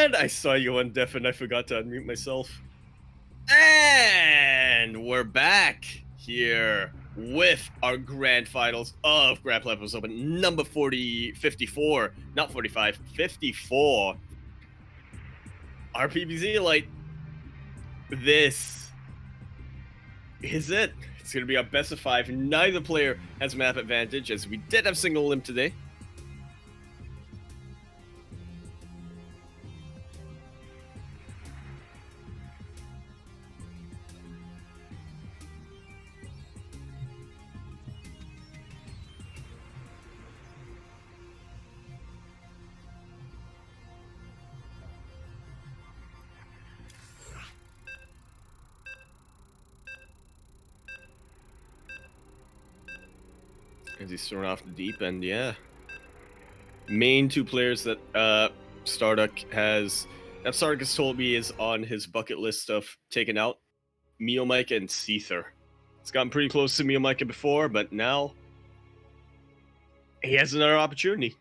And I saw you on Def and I forgot to unmute myself. And we're back here with our grand finals of Grand Platypus Open number 54, not 45, 54. Our PBZ Light. This is it. It's going to be our best of 5. Neither player has map advantage, as we did have single limb today. As he's thrown off the deep end, yeah. Main 2 players that StarDuck has told me is on his bucket list of taking out, MeomaikA and Seether. It's gotten pretty close to MeomaikA before, but now he has another opportunity.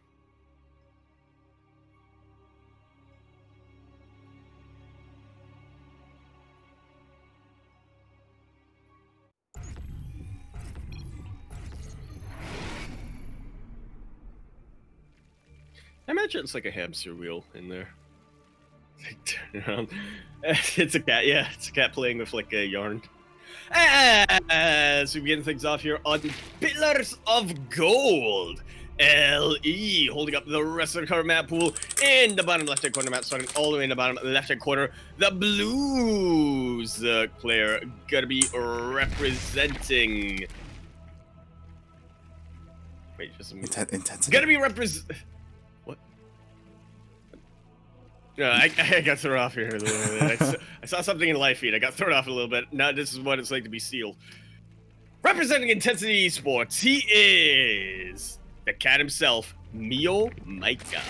I imagine it's like a hamster wheel in there. Turn around. It's a cat, yeah. It's a cat playing with like a yarn. As we begin things off here on Pillars of Gold. LE holding up the rest of the card map pool in the bottom left-hand corner map, starting all the way in the bottom left-hand corner. The Blues player gonna be representing. Wait, just a minute. Intensity. Gonna be What? No, I got thrown off here a little bit. I saw something in live feed. I got thrown off a little bit. Now this is what it's like to be sealed. Representing Intensity Esports, he is the cat himself, MeomaikA.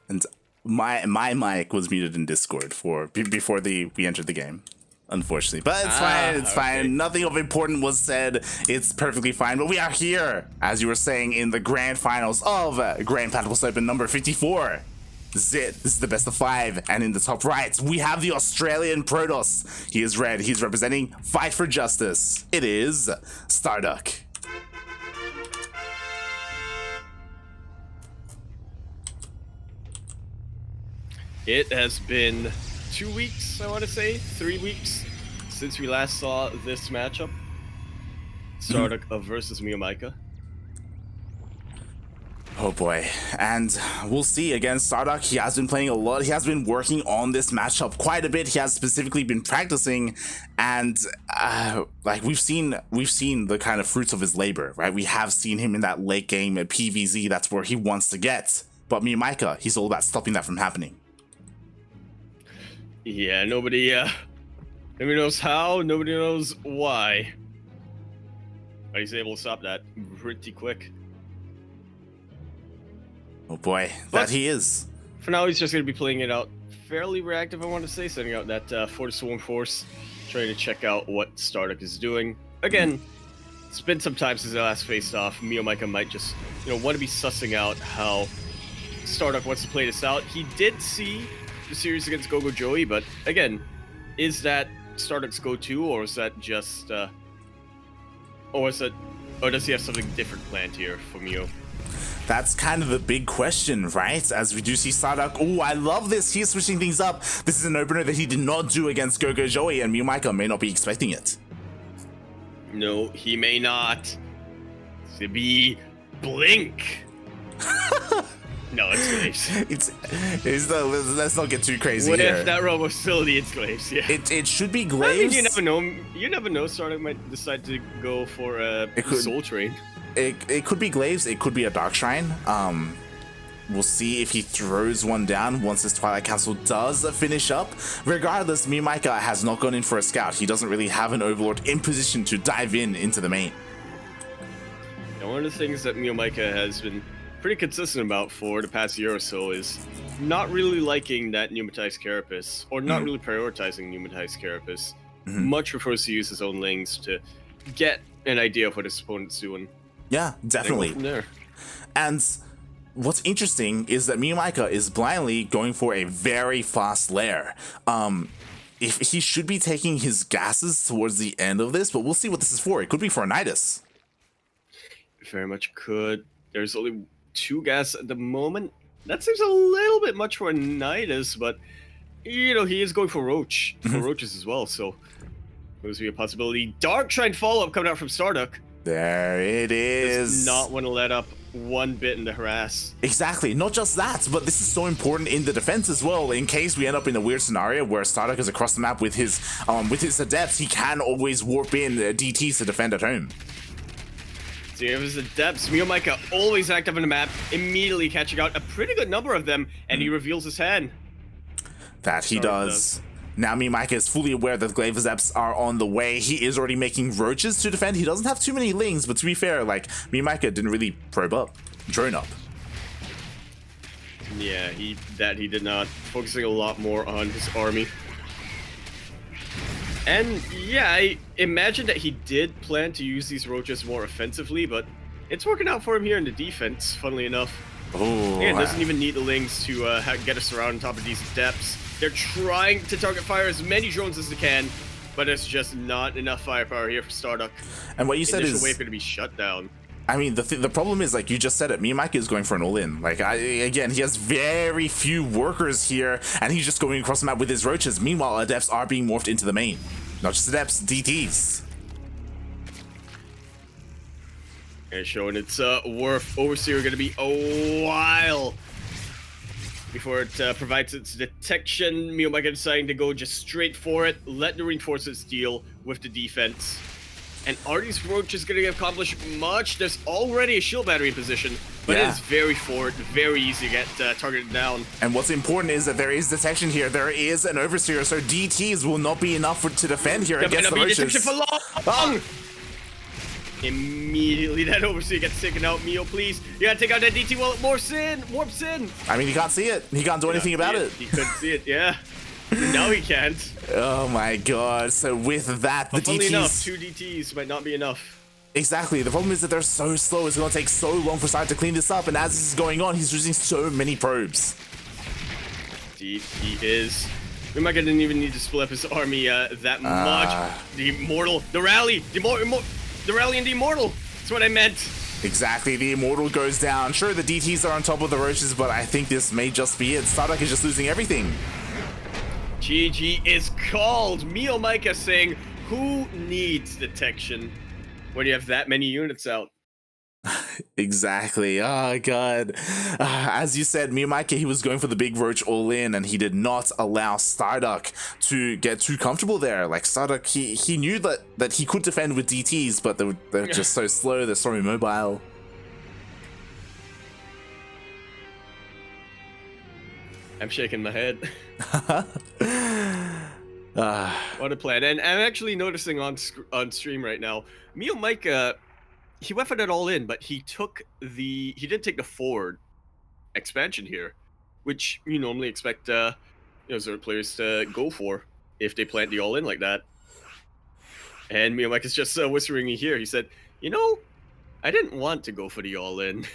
And my mic was muted in Discord before we entered the game, unfortunately. But it's fine. It's fine. Nothing of important was said. It's perfectly fine. But we are here, as you were saying, in the grand finals of Grand Platypus Open number 54. This is it. This is the best of 5. And in the top right, we have the Australian Protoss. He is red. He's representing Fight for Justice. It is StarDuck. It has been 2 weeks, I want to say, 3 weeks since we last saw this matchup. StarDuck versus MeomaikA. Oh boy, and we'll see. Again, StarDuck, he has been playing a lot. He has been working on this matchup quite a bit. He has specifically been practicing, and like we've seen the kind of fruits of his labor, right? We have seen him in that late game at PVZ. That's where he wants to get. But MeomaikA, he's all about stopping that from happening. Yeah, nobody knows how, nobody knows why. But he's able to stop that pretty quick. Oh boy, that he is. For now, he's just going to be playing it out fairly reactive, I want to say, sending out that Force Swarm Force, trying to check out what StarDuck is doing. Again, it's been some time since they last faced off. MeomaikA might just, want to be sussing out how StarDuck wants to play this out. He did see the series against Gogo Joey, but again, is that StarDuck's go-to, or is that just, or does he have something different planned here for Meo? That's kind of the big question, right? As we do see StarDuck. Oh, I love this. He's switching things up. This is an opener that he did not do against Gogo Joey, and MeomaikA may not be expecting it. No, he may not. To be Blink. No, it's Glaives. Let's not get too crazy what here. if that Robo facility, it's Glaives, yeah. It should be Glaives. I mean, you never know. StarDuck might decide to go for a Soul Train. It could be Glaives, it could be a Dark Shrine. We'll see if he throws one down once his Twilight Castle does finish up. Regardless, MeomaikA has not gone in for a scout. He doesn't really have an Overlord in position to dive into the main. Now, one of the things that MeomaikA has been pretty consistent about for the past year or so is not really liking that Pneumatized Carapace, or not really prioritizing Pneumatized Carapace. Much prefers to use his own lings to get an idea of what his opponent's doing. Yeah, definitely. From there. And what's interesting is that MeomaikA is blindly going for a very fast lair. If he should be taking his gases towards the end of this, but we'll see what this is for. It could be for a Nidus. Very much could. There's only 2 gas at the moment. That seems a little bit much for a Nidus, but you know, he is going for Roach, for roaches as well, so there's be a possibility. Dark trying to follow up coming out from StarDuck. There it is. Does not want to let up one bit in the harass. Exactly. Not just that, but this is so important in the defense as well. In case we end up in a weird scenario where StarDuck is across the map with his adepts, he can always warp in DTs to defend at home. So you have his adepts. MeomaikA always active on the map, immediately catching out a pretty good number of them, and he reveals his hand. That he does. Now MeomaikA is fully aware that the Glaive Adepts are on the way. He is already making roaches to defend. He doesn't have too many lings, but to be fair, like, MeomaikA didn't really probe up, drone up. Yeah, he did not. Focusing a lot more on his army. And yeah, I imagine that he did plan to use these roaches more offensively, but it's working out for him here in the defense, funnily enough. Oh, Again, doesn't even need the lings to get us around on top of these adepts. They're trying to target fire as many drones as they can, but it's just not enough firepower here for StarDuck. And what you said Initial is, wave going to be shut down. I mean, the problem is, like you just said it, MeomaikA is going for an all-in. Like, again, he has very few workers here, and he's just going across the map with his roaches. Meanwhile, adepts are being morphed into the main. Not just adepts, DTs. And showing its worth. Overseer going to be a while before it provides its detection. MeomaikA deciding to go just straight for it, let the reinforcements deal with the defense. And are these roaches going to accomplish much? There's already a shield battery in position, but it is very forward, very easy to get targeted down. And what's important is that there is detection here. There is an overseer, so DTs will not be enough to defend here against the roaches. Detection for long. Immediately that overseer gets taken out. Mio, please. You gotta take out that DT while it warps in. I mean, he can't see it. He can't do anything about it. He couldn't see it, yeah. Now he can't. Oh my god. So with that, the Funnily DTs... enough, 2 DTs might not be enough. Exactly. The problem is that they're so slow. It's going to take so long for StarDuck to clean this up. And as this is going on, he's using so many probes. Indeed, he is. MeomaikA didn't even need to split up his army that much. The Immortal, the Rally, the Rally and the Immortal. That's what I meant. Exactly. The Immortal goes down. Sure, the DTs are on top of the roaches, but I think this may just be it. StarDuck is just losing everything. GG is called. MeomaikA saying, who needs detection when you have that many units out? Exactly. Oh god. As you said, MeomaikA, he was going for the big roach all in, and he did not allow StarDuck to get too comfortable there. Like StarDuck, he knew that he could defend with DTs, but they're just so slow. They're so immobile. I'm shaking my head. What a plan. And I'm actually noticing on stream right now, MeomaikA, he went for that all in, but he did take the forward expansion here, which you normally expect Zerg players to go for if they plant the all in like that. And MeomaikA's just whispering me here. He said, you know, I didn't want to go for the all in.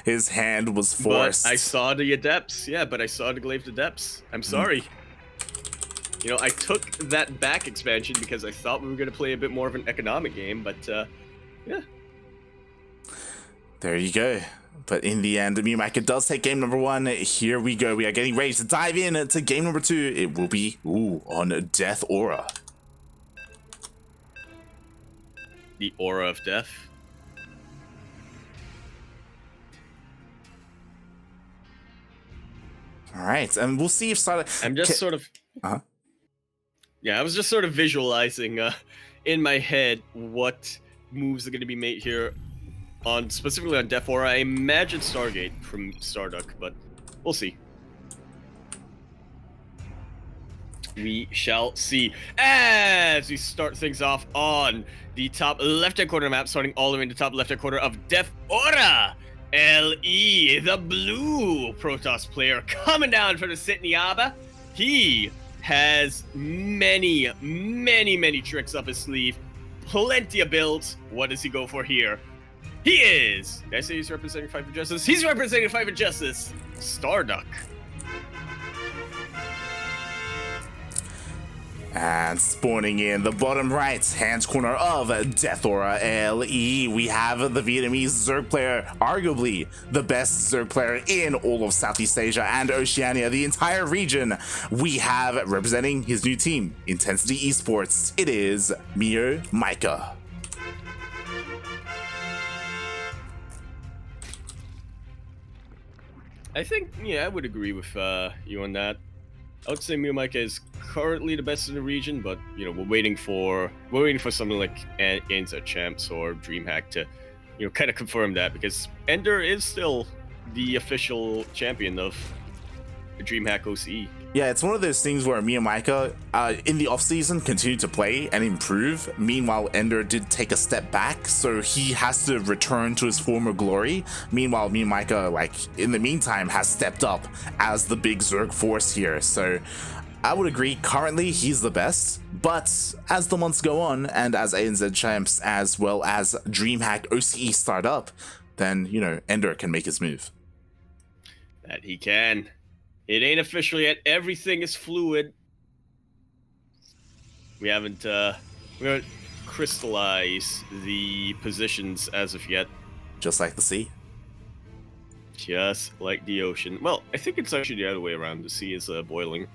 His hand was forced. But I saw the adepts. Yeah, but I saw the glaive adepts. I'm sorry. You know, I took that back expansion because I thought we were going to play a bit more of an economic game, but yeah. There you go. But in the end, MeomaikA does take game number 1. Here we go. We are getting ready to dive in to game number 2. It will be on Death Aura. The Aura of Death. All right, and we'll see if StarDuck... I'm just sort of... Yeah, I was just sort of visualizing in my head what moves are going to be made here, specifically on Death Aura. I imagine Stargate from StarDuck, but we'll see. We shall see as we start things off on the top left-hand corner of the map, starting all the way in the top left-hand corner of Death Aura. LE, the blue Protoss player, coming down for the Sitniaba. He has many tricks up his sleeve, plenty of builds. What does he go for here? He is! Did I say he's representing Fight for Justice? He's representing Fight for Justice! StarDuck. And spawning in the bottom right-hand corner of Death Aura LE, we have the Vietnamese Zerg player, arguably the best Zerg player in all of Southeast Asia and Oceania, the entire region. We have representing his new team, Intensity Esports. It is MeomaikA. I think, yeah, I would agree with you on that. I would say MeomaikA is currently the best in the region, but you know we're waiting for something like ANZ Champs or DreamHack to, you know, kind of confirm that, because Ender is still the official champion of DreamHack OCE. Yeah, it's one of those things where MeomaikA in the offseason continued to play and improve. Meanwhile, Ender did take a step back, so he has to return to his former glory. Meanwhile, MeomaikA, like, in the meantime, has stepped up as the big Zerg force here. So I would agree, currently he's the best, but as the months go on, and as ANZ Champs as well as DreamHack OCE start up, then, you know, Ender can make his move. That he can. It ain't official yet. Everything is fluid. We haven't crystallized the positions as of yet. Just like the sea. Just like the ocean. Well, I think it's actually the other way around. The sea is boiling.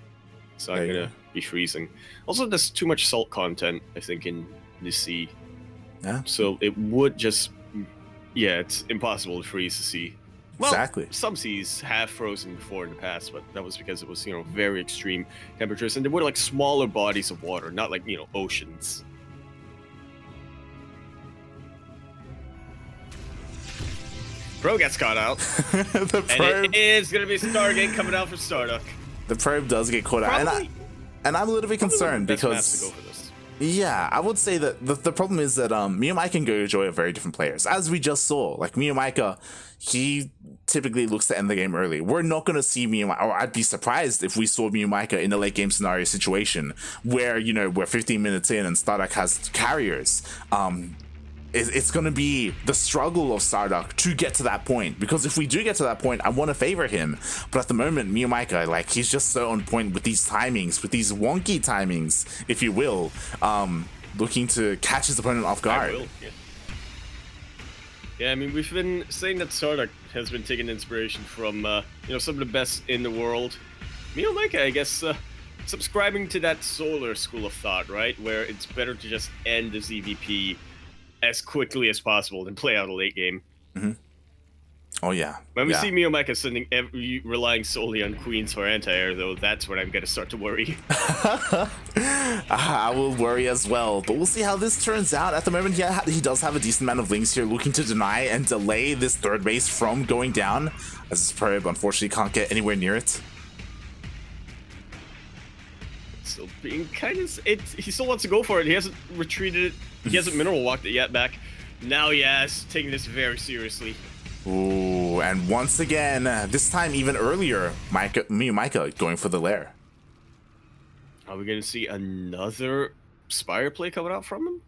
It's not gonna be freezing. Also, there's too much salt content, I think, in the sea. Yeah. So it would just... Yeah, it's impossible to freeze the sea. Well, exactly. Some seas have frozen before in the past, but that was because it was, you know, very extreme temperatures, and they were like smaller bodies of water, not like, you know, oceans. Probe gets caught out. The probe, and it is going to be Stargate coming out for StarDuck. The probe does get caught out, and I'm a little bit concerned because... Yeah, I would say that the problem is that MeomaikA and Gojo are very different players, as we just saw. Like, MeomaikA, he typically looks to end the game early. We're not going to see MeomaikA, or I'd be surprised if we saw MeomaikA in a late game scenario situation where, you know, we're 15 minutes in and StarDuck has carriers. It's going to be the struggle of StarDuck to get to that point, because if we do get to that point, I want to favor him. But at the moment, MeomaikA, like, he's just so on point with these timings, with these wonky timings, if you will, looking to catch his opponent off guard. Yeah, I mean, we've been saying that StarDuck has been taking inspiration from, you know, some of the best in the world. MeomaikA, I guess, subscribing to that solar school of thought, right? Where it's better to just end the ZvP as quickly as possible than play out a late game. Mm-hmm. Oh, yeah. When we see MeomaikA relying solely on Queens for anti-air, though, that's when I'm going to start to worry. I will worry as well, but we'll see how this turns out. At the moment, he does have a decent amount of links here, looking to deny and delay this third base from going down, as his probe unfortunately can't get anywhere near it. Still being kind of... He still wants to go for it. He hasn't retreated it. He hasn't mineral walked it yet back. Now he has, taking this very seriously. Ooh, and once again, this time even earlier, MeomaikA going for the lair. Are we going to see another Spire play coming out from him?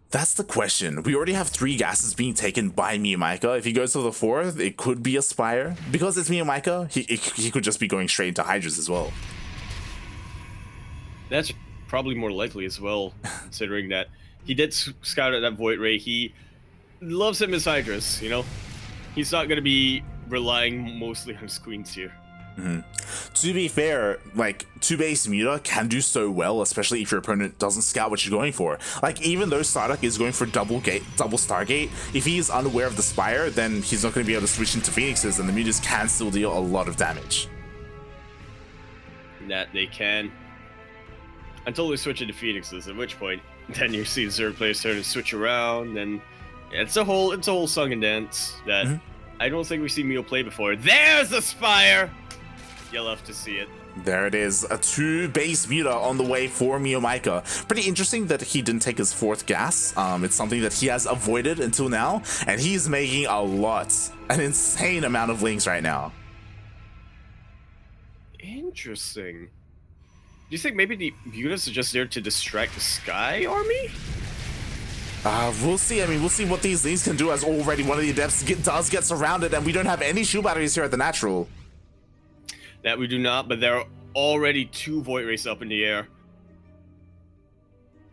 That's the question. We already have 3 gases being taken by MeomaikA. If he goes to the 4th, it could be a Spire. Because it's MeomaikA, he could just be going straight into Hydras as well. That's probably more likely as well, considering that he did scout at that Void Ray. He loves him as Hydras, you know? He's not going to be relying mostly on his Queens here. Mm-hmm. To be fair, like, 2-base Muta can do so well, especially if your opponent doesn't scout what you're going for. Like, even though StarDuck is going for double Stargate, if he's unaware of the Spire, then he's not going to be able to switch into Phoenixes, and the Mutas can still deal a lot of damage. That they can. Until they switch into Phoenixes, at which point, then you see the Zerg players starting to switch around, and it's a whole song and dance that I don't think we've seen Meo play before. There's the Spire! You'll love to see it. There it is, a 2-base Muta on the way for MeomaikA. Pretty interesting that he didn't take his 4th gas. It's something that he has avoided until now, and he's making an insane amount of links right now. Interesting. Do you think maybe the Mutas are just there to distract the Sky Army? We'll see. I mean, we'll see what these things can do, as already one of the Adepts does get surrounded, and we don't have any shield batteries here at the natural. That we do not, but there are already 2 Void Rays up in the air.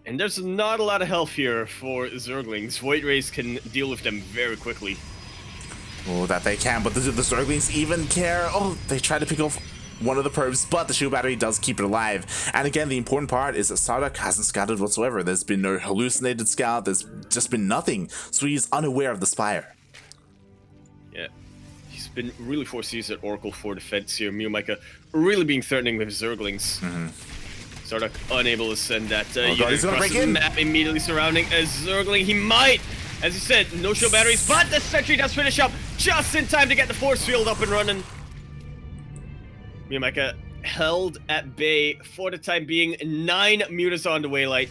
And there's not a lot of health here for Zerglings. Void Rays can deal with them very quickly. Oh, that they can, but the Zerglings even care. Oh, they try to pick off one of the probes, but the shield battery does keep it alive. And again, the important part is that StarDuck hasn't scouted whatsoever. There's been no hallucinated scout. There's just been nothing. So he's unaware of the Spire. Yeah. He's been really forced to use that Oracle for defense here. MeomaikA really being threatening with Zerglings. StarDuck unable to send that he's gonna break the in. map immediately surrounding a Zergling. He might, as you said, no shield batteries, but the sentry does finish up just in time to get the force field up and running. MeomaikA held at bay for the time being. 9 mutas on the waylight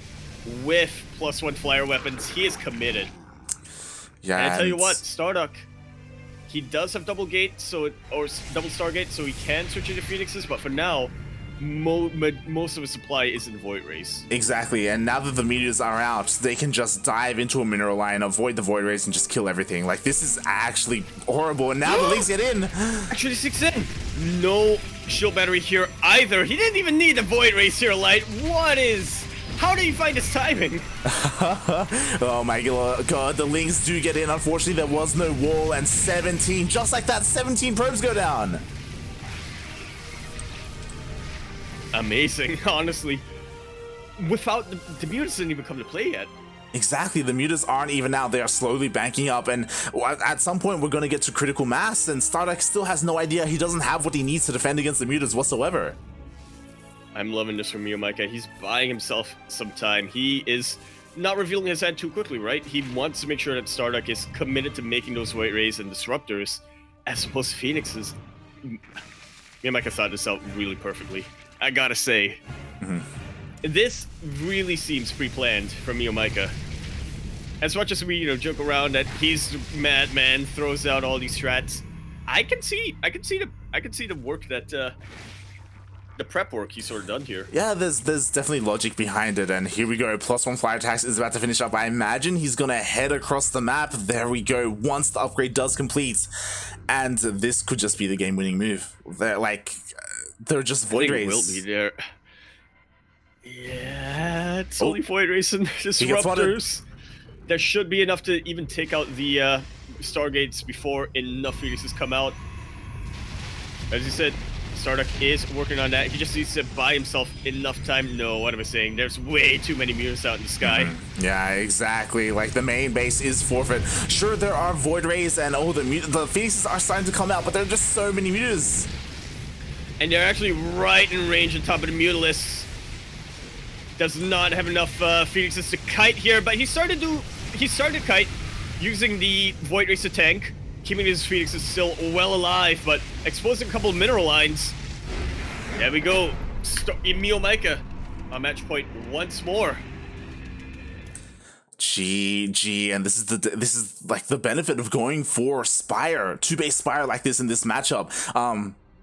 with +1 flyer weapons. He is committed. Yeah, and I tell you what, StarDuck, he does have double gate, or double Stargate, so he can switch into Phoenixes, but for now, most of his supply is in Void Rays. Exactly, and now that the meteors are out, they can just dive into a mineral line, avoid the Void Rays, and just kill everything. Like, this is actually horrible, and now the Lynx get in. Actually 6 in. No shield battery here either. He didn't even need the Void Rays here, Light. How did he find his timing? Oh my god, the Lynx do get in. Unfortunately, there was no wall, and 17, just like that, 17 probes go down. Amazing, honestly. Without the mutas didn't even come to play yet. Exactly, the mutas aren't even out. They are slowly banking up, and at some point we're going to get to critical mass, and StarDuck still has no idea. He doesn't have what he needs to defend against the mutas whatsoever. I'm loving this from MeomaikA. He's buying himself some time. He is not revealing his hand too quickly, right? He wants to make sure that StarDuck is committed to making those Void Rays and Disruptors as opposed to Phoenixes. MeomaikA thought this out really perfectly, I gotta say. This really seems pre-planned from MeomaikA. As much as we, joke around that he's the madman, throws out all these strats, I can see the work that the prep work he's sort of done here. Yeah, there's definitely logic behind it, and here we go. +1 flyer attacks is about to finish up. I imagine he's gonna head across the map. There we go. Once the upgrade does complete, and this could just be the game-winning move. They're just Void Rays. Will be there. Yeah, it's only Void Rays and Disruptors. There should be enough to even take out the Stargates before enough Phoenixes come out. As you said, StarDuck is working on that. He just needs to buy himself enough time. No, what am I saying? There's way too many mutas out in the sky. Yeah, exactly. Like, the main base is forfeit. Sure, there are Void Rays, and the Phoenixes are starting to come out, but there are just so many mutas. And they're actually right in range on top of the Mutalisk. Does not have enough Phoenixes to kite here, but he started kite using the Void Rays to tank, keeping his Phoenixes still well alive, but exposing a couple of mineral lines. There we go. MeomaikA on match point once more. GG, and this is like the benefit of going for Spire, 2-base Spire like this in this matchup.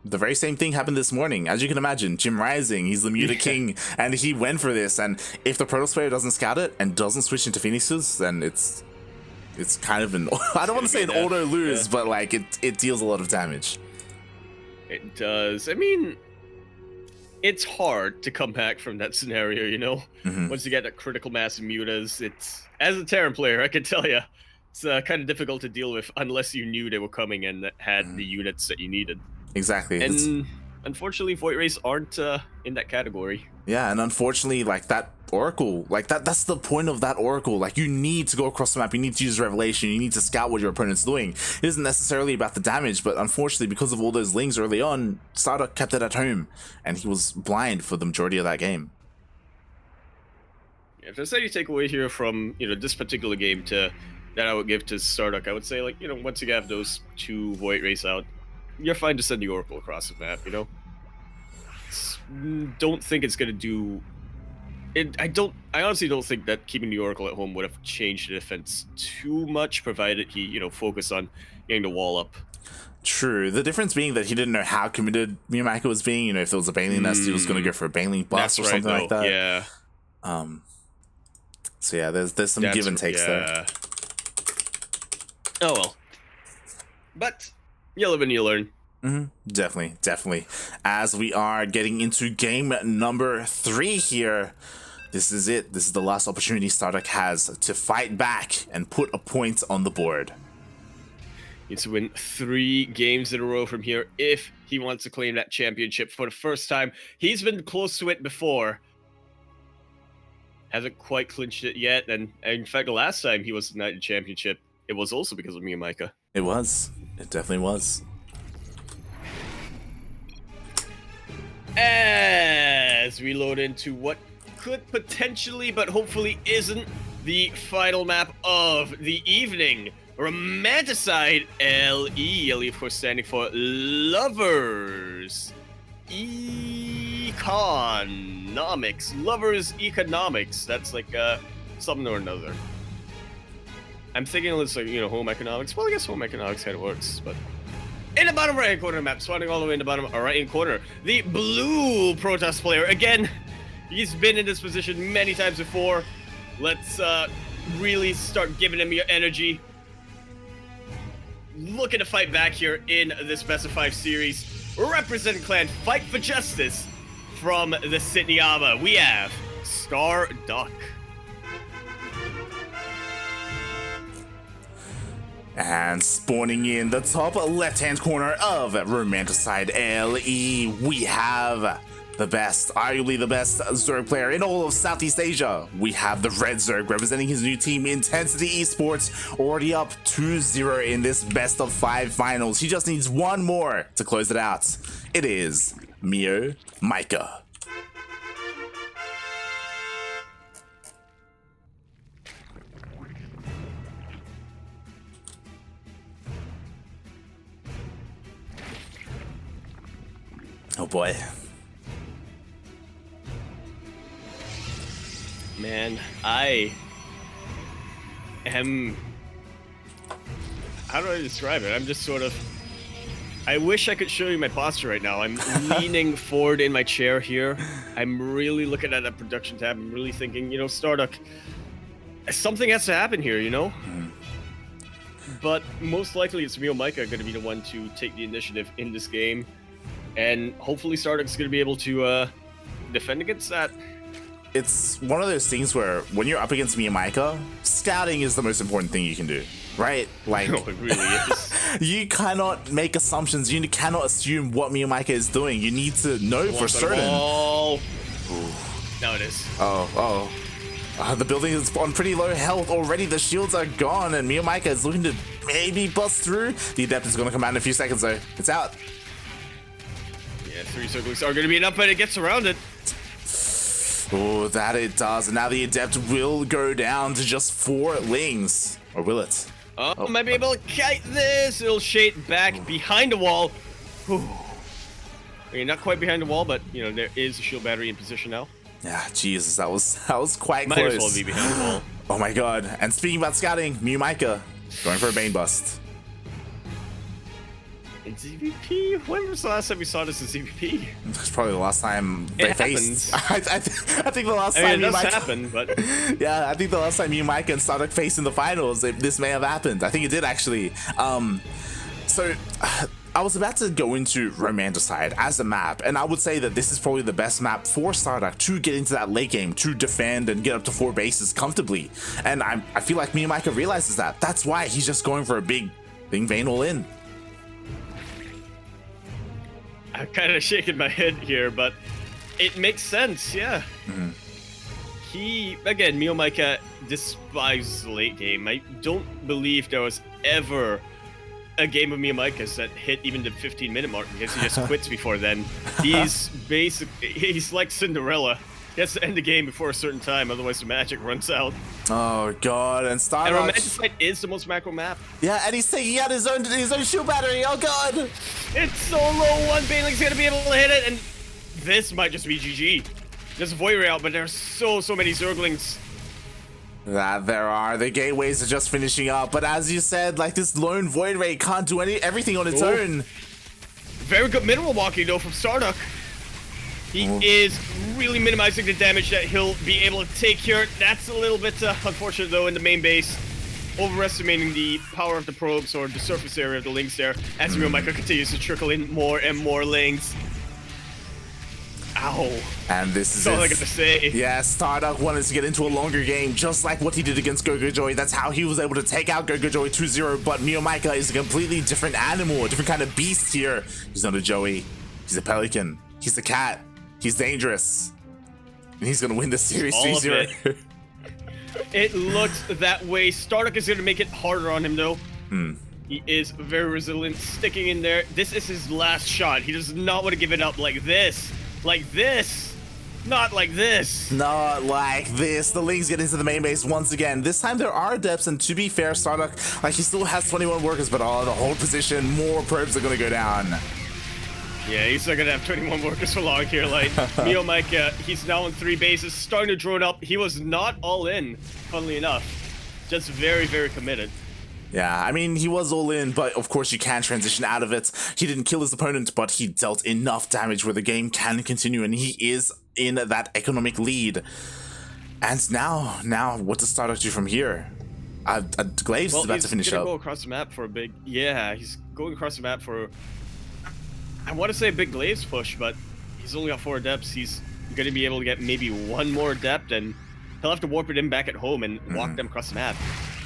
The very same thing happened this morning. As you can imagine, Jim Rising, he's the Muta King, and he went for this. And if the Protoss player doesn't scout it and doesn't switch into Phoenixes, then it's kind of an, I don't want to say an auto lose, but like it deals a lot of damage. It does. I mean, it's hard to come back from that scenario, Once you get that critical mass of mutas, it's, as a Terran player, I can tell you, it's kind of difficult to deal with unless you knew they were coming and had the units that you needed. Exactly. And unfortunately, Void Rays aren't in that category. Yeah, and unfortunately, like, that Oracle, like, that's the point of that Oracle. Like, you need to go across the map, you need to use Revelation, you need to scout what your opponent's doing. It isn't necessarily about the damage, but unfortunately, because of all those lings early on, StarDuck kept it at home, and he was blind for the majority of that game. If there's any takeaway here from, this particular game that I would give to StarDuck, I would say, like, once you have those 2 Void Rays out, you're fine to send the Oracle across the map, Don't think it's gonna do it. I honestly don't think that keeping the Oracle at home would have changed the defense too much, provided he, focused on getting the wall up. True. The difference being that he didn't know how committed MeomaikA was being. If there was a Baneling nest, he was gonna go for a Baneling bust or something like that. Yeah. So yeah, there's some give and takes there. Oh well. But you live and you learn. Definitely. As we are getting into game number 3 here, this is it. This is the last opportunity StarDuck has to fight back and put a point on the board. He needs to win 3 games in a row from here if he wants to claim that championship for the first time. He's been close to it before. Hasn't quite clinched it yet, and in fact, the last time he was denied the championship, it was also because of MeomaikA. It was. It definitely was. As we load into what could potentially, but hopefully isn't, the final map of the evening. Romanticide LE, LE of course standing for Lovers Economics. Lovers Economics. That's like something or another. I'm thinking it's like, home economics. Well, I guess home economics kind of works, but in the bottom right-hand corner of the map, spawning all the way in the bottom right-hand corner, the blue Protoss player. Again, he's been in this position many times before. Let's really start giving him your energy. Looking to fight back here in this best of 5 series. Representing clan Fight for Justice from the Sydney ABA, we have StarDuck. And spawning in the top left-hand corner of Romanticide LE, we have the best, arguably the best Zerg player in all of Southeast Asia. We have the Red Zerg representing his new team, Intensity Esports, already up 2-0 in this best of 5 finals. He just needs one more to close it out. It is MeomaikA. Oh boy. Man, I am... How do I describe it? I'm just sort of... I wish I could show you my posture right now. I'm leaning forward in my chair here. I'm really looking at that production tab. I'm really thinking, StarDuck, something has to happen here, But most likely it's MeomaikA going to be the one to take the initiative in this game. And hopefully StarDuck's going to be able to defend against that. It's one of those things where when you're up against MeomaikA, scouting is the most important thing you can do, right? Like, no, it really is. You cannot make assumptions. You cannot assume what MeomaikA is doing. You need to know for certain. Now it is. The building is on pretty low health already. The shields are gone, and MeomaikA is looking to maybe bust through. The Adept is going to come out in a few seconds, though. It's out. Yeah, 3 Zerglings are going to be enough, but it gets around it. Oh, that it does. And now the Adept will go down to just 4 lings. Or will it? Oh, might be able to kite this. It'll shade back behind the wall. Whew. I mean, not quite behind the wall, but, there is a shield battery in position now. Yeah, Jesus, that was quite might close. Might as well be behind the wall. Oh my god. And speaking about scouting, MeomaikA going for a Bane Bust. In ZvP? When was the last time we saw this in ZvP? It's probably the last time they faced. I think the last time it does happen, but yeah, I think the last time MeomaikA and StarDuck faced in the finals, this may have happened. I think it did actually. So I was about to go into Romanticide as a map, and I would say that this is probably the best map for StarDuck to get into that late game, to defend and get up to 4 bases comfortably. And I feel like MeomaikA realizes that. That's why he's just going for a big Vayne all in. I'm kind of shaking my head here, but it makes sense, yeah. Again, MeomaikA despises the late game. I don't believe there was ever a game of MeomaikA's that hit even the 15-minute mark because he just quits before then. He's like Cinderella. He has to end the game before a certain time, otherwise the magic runs out. Oh god, and StarDuck. And Romanticide is the most macro map. Yeah, and he's taking out his own shield battery. Oh god. It's so low. One Baneling's gonna be able to hit it, and this might just be GG. There's a Void Ray out, but there's so many Zerglings. That there are. The gateways are just finishing up, but as you said, like, this lone Void Ray can't do everything on its own. Very good mineral walking though from StarDuck. He is really minimizing the damage that he'll be able to take here. That's a little bit unfortunate, though, in the main base. Overestimating the power of the probes or the surface area of the links there as MeomaikA continues to trickle in more and more lanes. Ow. And this is all I got to say. Yeah, StarDuck wanted to get into a longer game, just like what he did against GoGoJoy. That's how he was able to take out GoGoJoy 2-0, but MeomaikA is a completely different animal, a different kind of beast here. He's not a Joey. He's a pelican. He's a cat. He's dangerous. And he's going to win this series 3-0. It looks that way. StarDuck is going to make it harder on him, though. He is very resilient, sticking in there. This is his last shot. He does not want to give it up like this. Like this. Not like this. Not like this. The Lings get into the main base once again. This time there are adepts, and to be fair, StarDuck, like, he still has 21 workers, but the whole position, more probes are going to go down. Yeah, he's not gonna have 21 workers for long here. Like, MeomaikA, he's now on 3 bases, starting to drone up. He was not all in, funnily enough. Just very, very committed. Yeah, I mean, he was all in, but of course you can transition out of it. He didn't kill his opponent, but he dealt enough damage where the game can continue, and he is in that economic lead. And now, what does StarDuck do from here? Glaives is about to finish up. He's gonna go across the map for a big... Yeah, he's going across the map for... I want to say a big Glaives push, but he's only got 4 adepts. He's going to be able to get maybe 1 more adept, and he'll have to warp it in back at home and walk them across the map.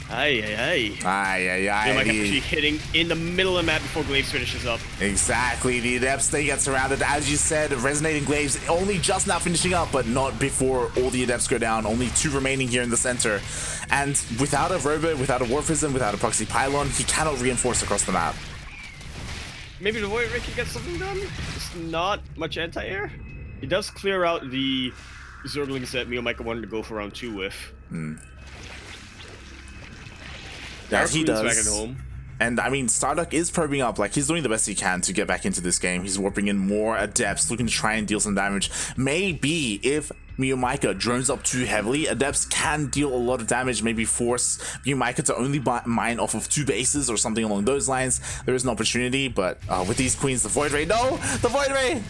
MeomaikA actually hitting in the middle of the map before Glaives finishes up. Exactly. The adepts, they get surrounded. As you said, resonating Glaives only just now finishing up, but not before all the adepts go down. Only 2 remaining here in the center. And without a robot, without a warp prism, without a proxy pylon, he cannot reinforce across the map. Maybe the Void Ray can get something done? Just not much anti-air? He does clear out the Zerglings that MeomaikA wanted to go for round 2 with. That he does. Back at home. And I mean, StarDuck is probing up. Like, he's doing the best he can to get back into this game. He's warping in more adepts, looking to try and deal some damage. Maybe if MeomaikA drones up too heavily, adepts can deal a lot of damage, maybe force MeomaikA to only mine off of 2 bases or something along those lines. There is an opportunity, but with these queens, the Void Ray, no! The Void Ray!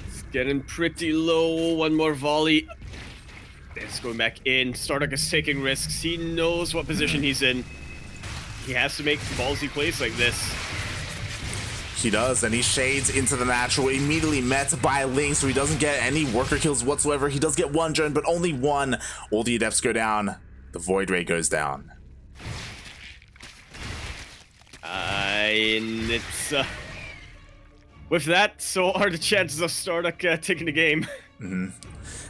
It's getting pretty low. 1 more volley. It's going back in. StarDuck is taking risks. He knows what position he's in. He has to make ballsy plays like this. He does, and he shades into the natural, immediately met by Ling, so he doesn't get any worker kills whatsoever. He does get 1 drone, but only 1. All the adepts go down. The Void Ray goes down. And it's... with that, so are the chances of StarDuck taking the game.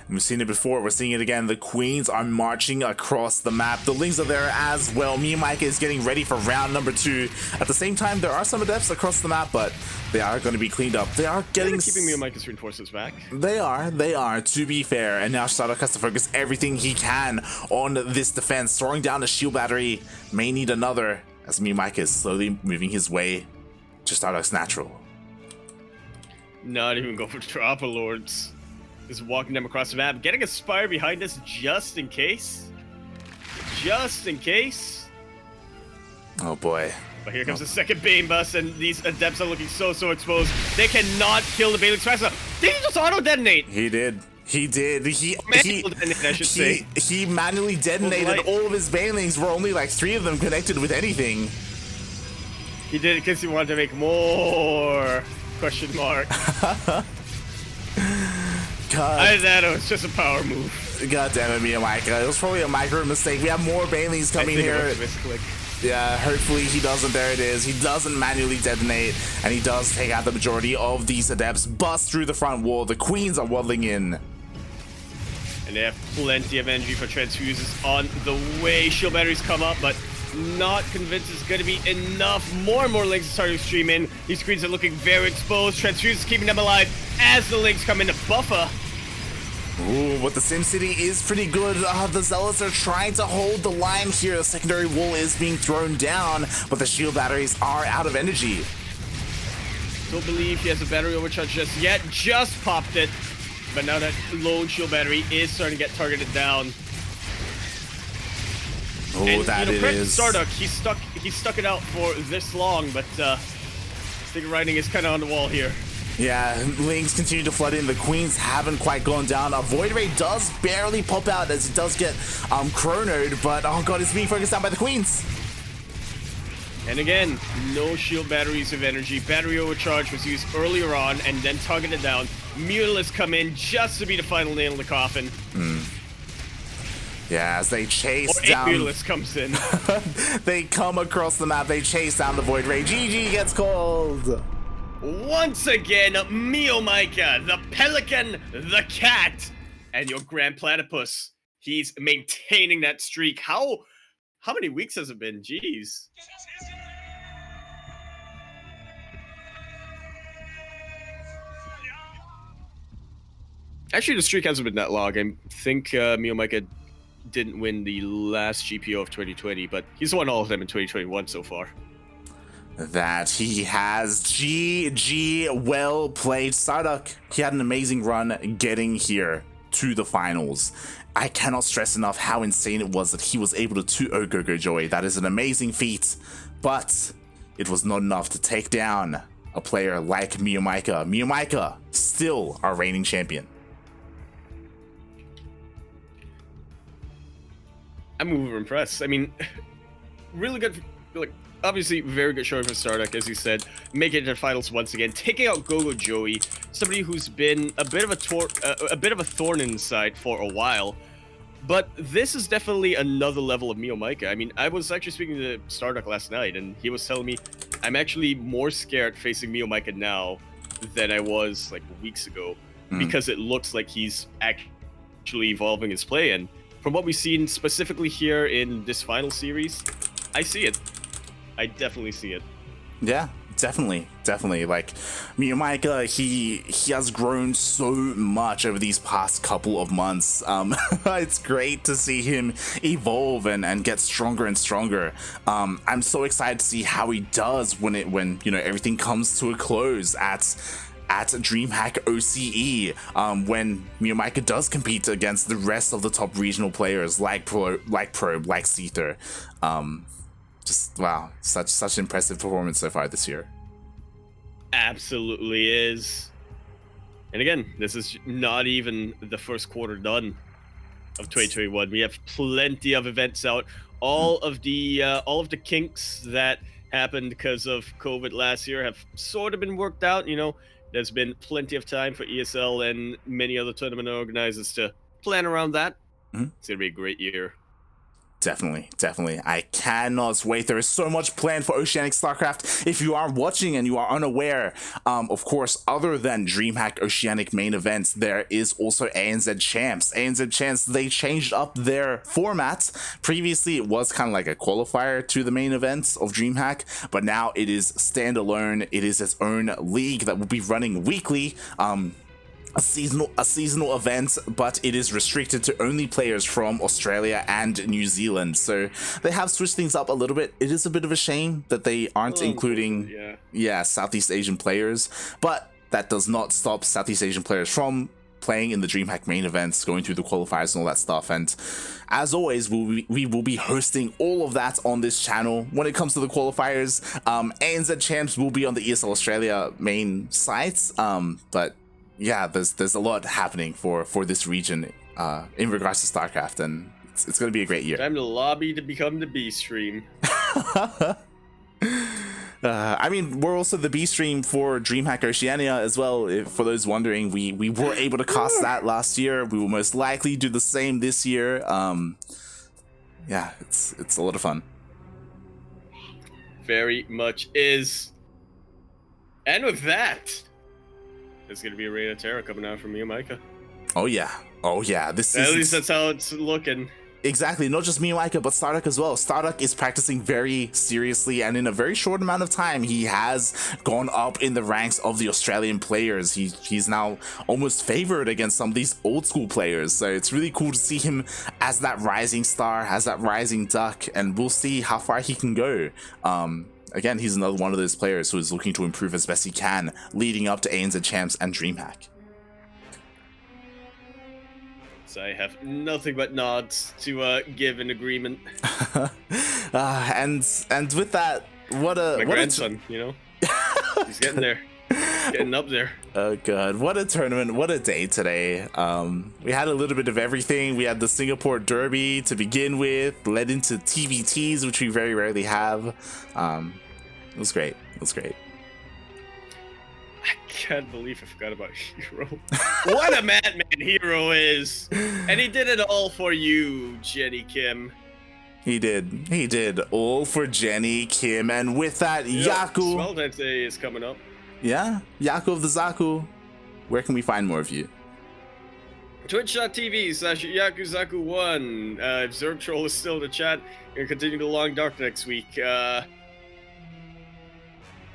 We've seen it before, we're seeing it again. The queens are marching across the map. The Lings are there as well. MeomaikA is getting ready for round number 2. At the same time, there are some adepts across the map, but they are going to be cleaned up. They are getting... keeping MeomaikA's reinforcements back. They are, to be fair. And now StarDuck has to focus everything he can on this defense. Throwing down a shield battery. May need another, as MeomaikA is slowly moving his way to StarDuck's natural. Not even go for Trapper Lords. Just walking them across the map, getting a Spire behind us just in case. Just in case. Oh boy. But here comes the second Bane Bus, and these adepts are looking so exposed. They cannot kill the Baneling fast enough. Did he just auto-detonate? He did. He did. He manually detonated all of his Banelings. Were only like 3 of them connected with anything. He did it because he wanted to make more. Question mark. God. I thought it was just a power move. God damn it, MeomaikA. It was probably a micro mistake. We have more Banelings coming here. Yeah, hopefully he doesn't. There it is. He doesn't manually detonate, and he does take out the majority of these adepts. Bust through the front wall. The queens are waddling in. And they have plenty of energy for transfuses on the way. Shield batteries come up, but not convinced it's going to be enough. More and more Lings are starting to stream in. These queens are looking very exposed. Transfuses keeping them alive as the Lings come in to buffer. Ooh, but the SimCity is pretty good. The Zealots are trying to hold the line here. The secondary wall is being thrown down, but the shield batteries are out of energy. Don't believe he has a battery overcharge just yet. Just popped it. But now that lone shield battery is starting to get targeted down. Oh, and, that it is. StarDuck, he stuck it out for this long, but I think writing is kind of on the wall here. Yeah, Lings continue to flood in. The Queens haven't quite gone down. A Void Ray does barely pop out as he does get chronoed, but oh god, it's being focused down by the Queens. And again, no shield batteries of energy. Battery overcharge was used earlier on and then targeted down. Mutalists come in just to be the final nail in the coffin. Yeah, as they chase or down... Mutalist comes in. They come across the map, they chase down the Void Ray. GG gets called. Once again, MeomaikA, the Pelican, the Cat, and your Grand Platypus. He's maintaining that streak. How many weeks has it been? Jeez. Actually, the streak hasn't been that long. I think MeomaikA didn't win the last GPO of 2020, but he's won all of them in 2021 so far. That he has. GG, well played. StarDuck, he had an amazing run getting here to the finals. I cannot stress enough how insane it was that he was able to 2-0 Go-Go Joey. That is an amazing feat, but it was not enough to take down a player like MeomaikA. MeomaikA, still our reigning champion. I'm over impressed. I mean, really good, like, obviously very good showing for StarDuck, as you said, making it to the finals once again, taking out Go-Go Joey, somebody who's been a bit of a thorn in the side for a while. But this is definitely another level of MeomaikA. I mean, I was actually speaking to StarDuck last night, and he was telling me I'm actually more scared facing MeomaikA now than I was like weeks ago, because it looks like he's actually evolving his play. And from what we've seen specifically here in this final series, I see it. I definitely see it. Yeah, definitely. Like, MeomaikA, he has grown so much over these past couple of months. It's great to see him evolve and get stronger and stronger. I'm so excited to see how he does when you know everything comes to a close at DreamHack OCE, when MeomaikA does compete against the rest of the top regional players like Probe, like Seether. Just wow, such an impressive performance so far this year. Absolutely is. And again, this is not even the first quarter done of 2021. We have plenty of events out. All of the kinks that happened because of COVID last year have sort of been worked out. You know, there's been plenty of time for ESL and many other tournament organizers to plan around that. It's gonna be a great year. Definitely. I cannot wait. There is so much planned for Oceanic StarCraft. If you are watching and you are unaware, of course, other than DreamHack Oceanic main events, there is also ANZ Champs. ANZ Champs, they changed up their format. Previously, it was kind of like a qualifier to the main events of DreamHack, but now it is standalone. It is its own league that will be running weekly. A seasonal event, but it is restricted to only players from Australia and New Zealand. So they have switched things up a little bit. It is a bit of a shame that they aren't including Southeast Asian players, but that does not stop Southeast Asian players from playing in the DreamHack main events, going through the qualifiers and all that stuff. And as always, we will be hosting all of that on this channel. When it comes to the qualifiers, ANZ Champs will be on the ESL Australia main sites, but yeah, there's a lot happening for this region in regards to StarCraft, and it's going to be a great year. Time to lobby to become the B stream. I mean, we're also the B stream for DreamHack Oceania as well. For those wondering, we were able to cast that last year. We will most likely do the same this year. Yeah, it's a lot of fun. Very much is. And with that, there's going to be a Reign of Terror coming out from MeomaikA. Oh yeah. At least that's how it's looking. Exactly, not just MeomaikA, but StarDuck as well. StarDuck is practicing very seriously, and in a very short amount of time, he has gone up in the ranks of the Australian players. He's now almost favored against some of these old school players. So it's really cool to see him as that rising star, as that rising duck, and we'll see how far he can go. Again, he's another one of those players who is looking to improve as best he can, leading up to ANZ Champs and DreamHack. So I have nothing but nods to give an agreement. And with that, my grandson, you know, he's getting there. Getting up there. Oh god, what a tournament, what a day today. We had a little bit of everything. We had the Singapore Derby to begin with, led into TBTs, which we very rarely have. It was great. It was great. I can't believe I forgot about Hero. What a madman Hero is! And he did it all for you, Jenny Kim. He did all for Jenny Kim, and with that, Yaku. Valentine's Day is coming up. Yeah, Yaku of the Zaku. Where can we find more of you? Twitch.tv/Yakuzaku1. If Zerg Troll is still in the chat, we're gonna continue the long dark next week.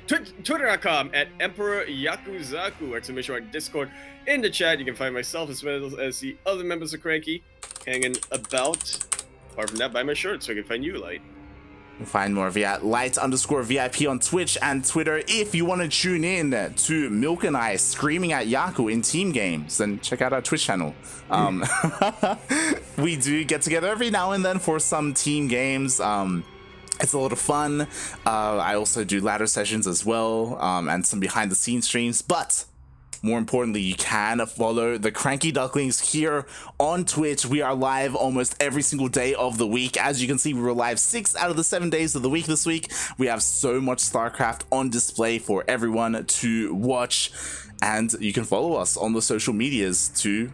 Twitter.com @Emperor Yakuzaku. Exclamation mark Discord. In the chat, you can find myself as well as the other members of Cranky hanging about. Apart from that, buy my shirt so I can find you, Light. Find more via light_VIP on Twitch and Twitter. If you want to tune in to Milk and I screaming at Yaku in team games, then check out our Twitch channel. We do get together every now and then for some team games. It's a lot of fun. I also do ladder sessions as well, and some behind the scenes streams, but more importantly, you can follow the Cranky Ducklings here on Twitch. We are live almost every single day of the week. As you can see, we were live 6 out of the 7 days of the week this week. We have so much StarCraft on display for everyone to watch, and you can follow us on the social medias to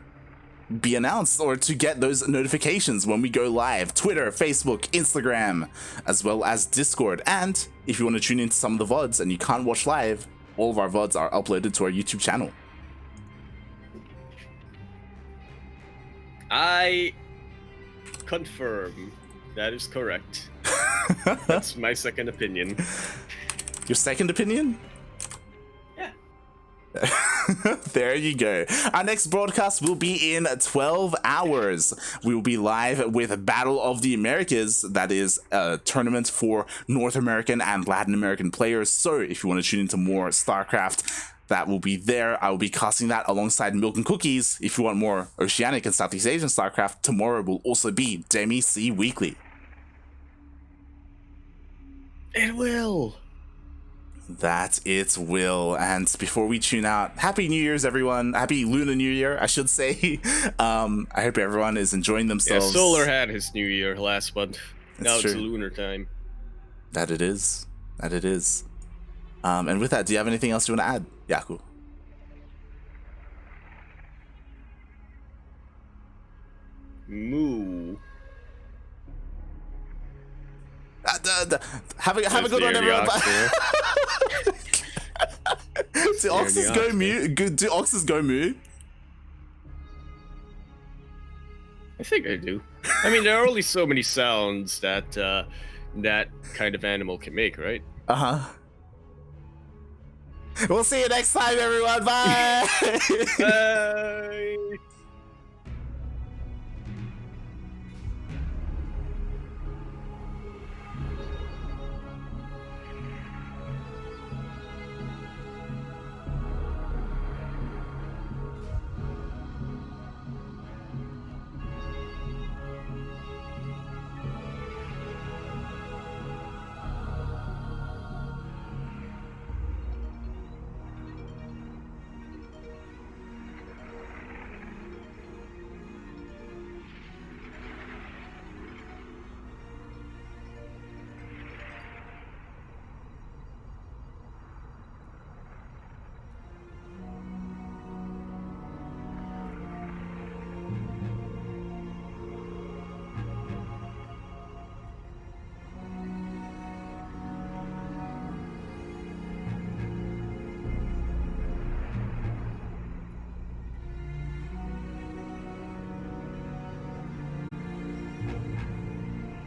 be announced or to get those notifications when we go live. Twitter, Facebook, Instagram, as well as Discord. And if you want to tune into some of the VODs and you can't watch live, all of our VODs are uploaded to our YouTube channel. I confirm that is correct. That's my second opinion. Your second opinion? Yeah. There you go. Our next broadcast will be in 12 hours. We will be live with Battle of the Americas. That is a tournament for North American and Latin American players. So if you want to tune into more StarCraft, that will be there. I will be casting that alongside Milk and Cookies. If you want more Oceanic and Southeast Asian StarCraft, tomorrow will also be Demi C Weekly. It will. That it will. And before we tune out, Happy New Year's, everyone. Happy Lunar New Year, I should say. I hope everyone is enjoying themselves. Yeah, Solar had his New Year last month. Now it's lunar time. That it is. That it is. And with that, do you have anything else you want to add, Yaku? Moo. Have a good one, everyone. Do oxes go moo? Do oxes go moo? I think I do. I mean, there are only so many sounds that that kind of animal can make, right? Uh-huh. We'll see you next time, everyone. Bye. Bye.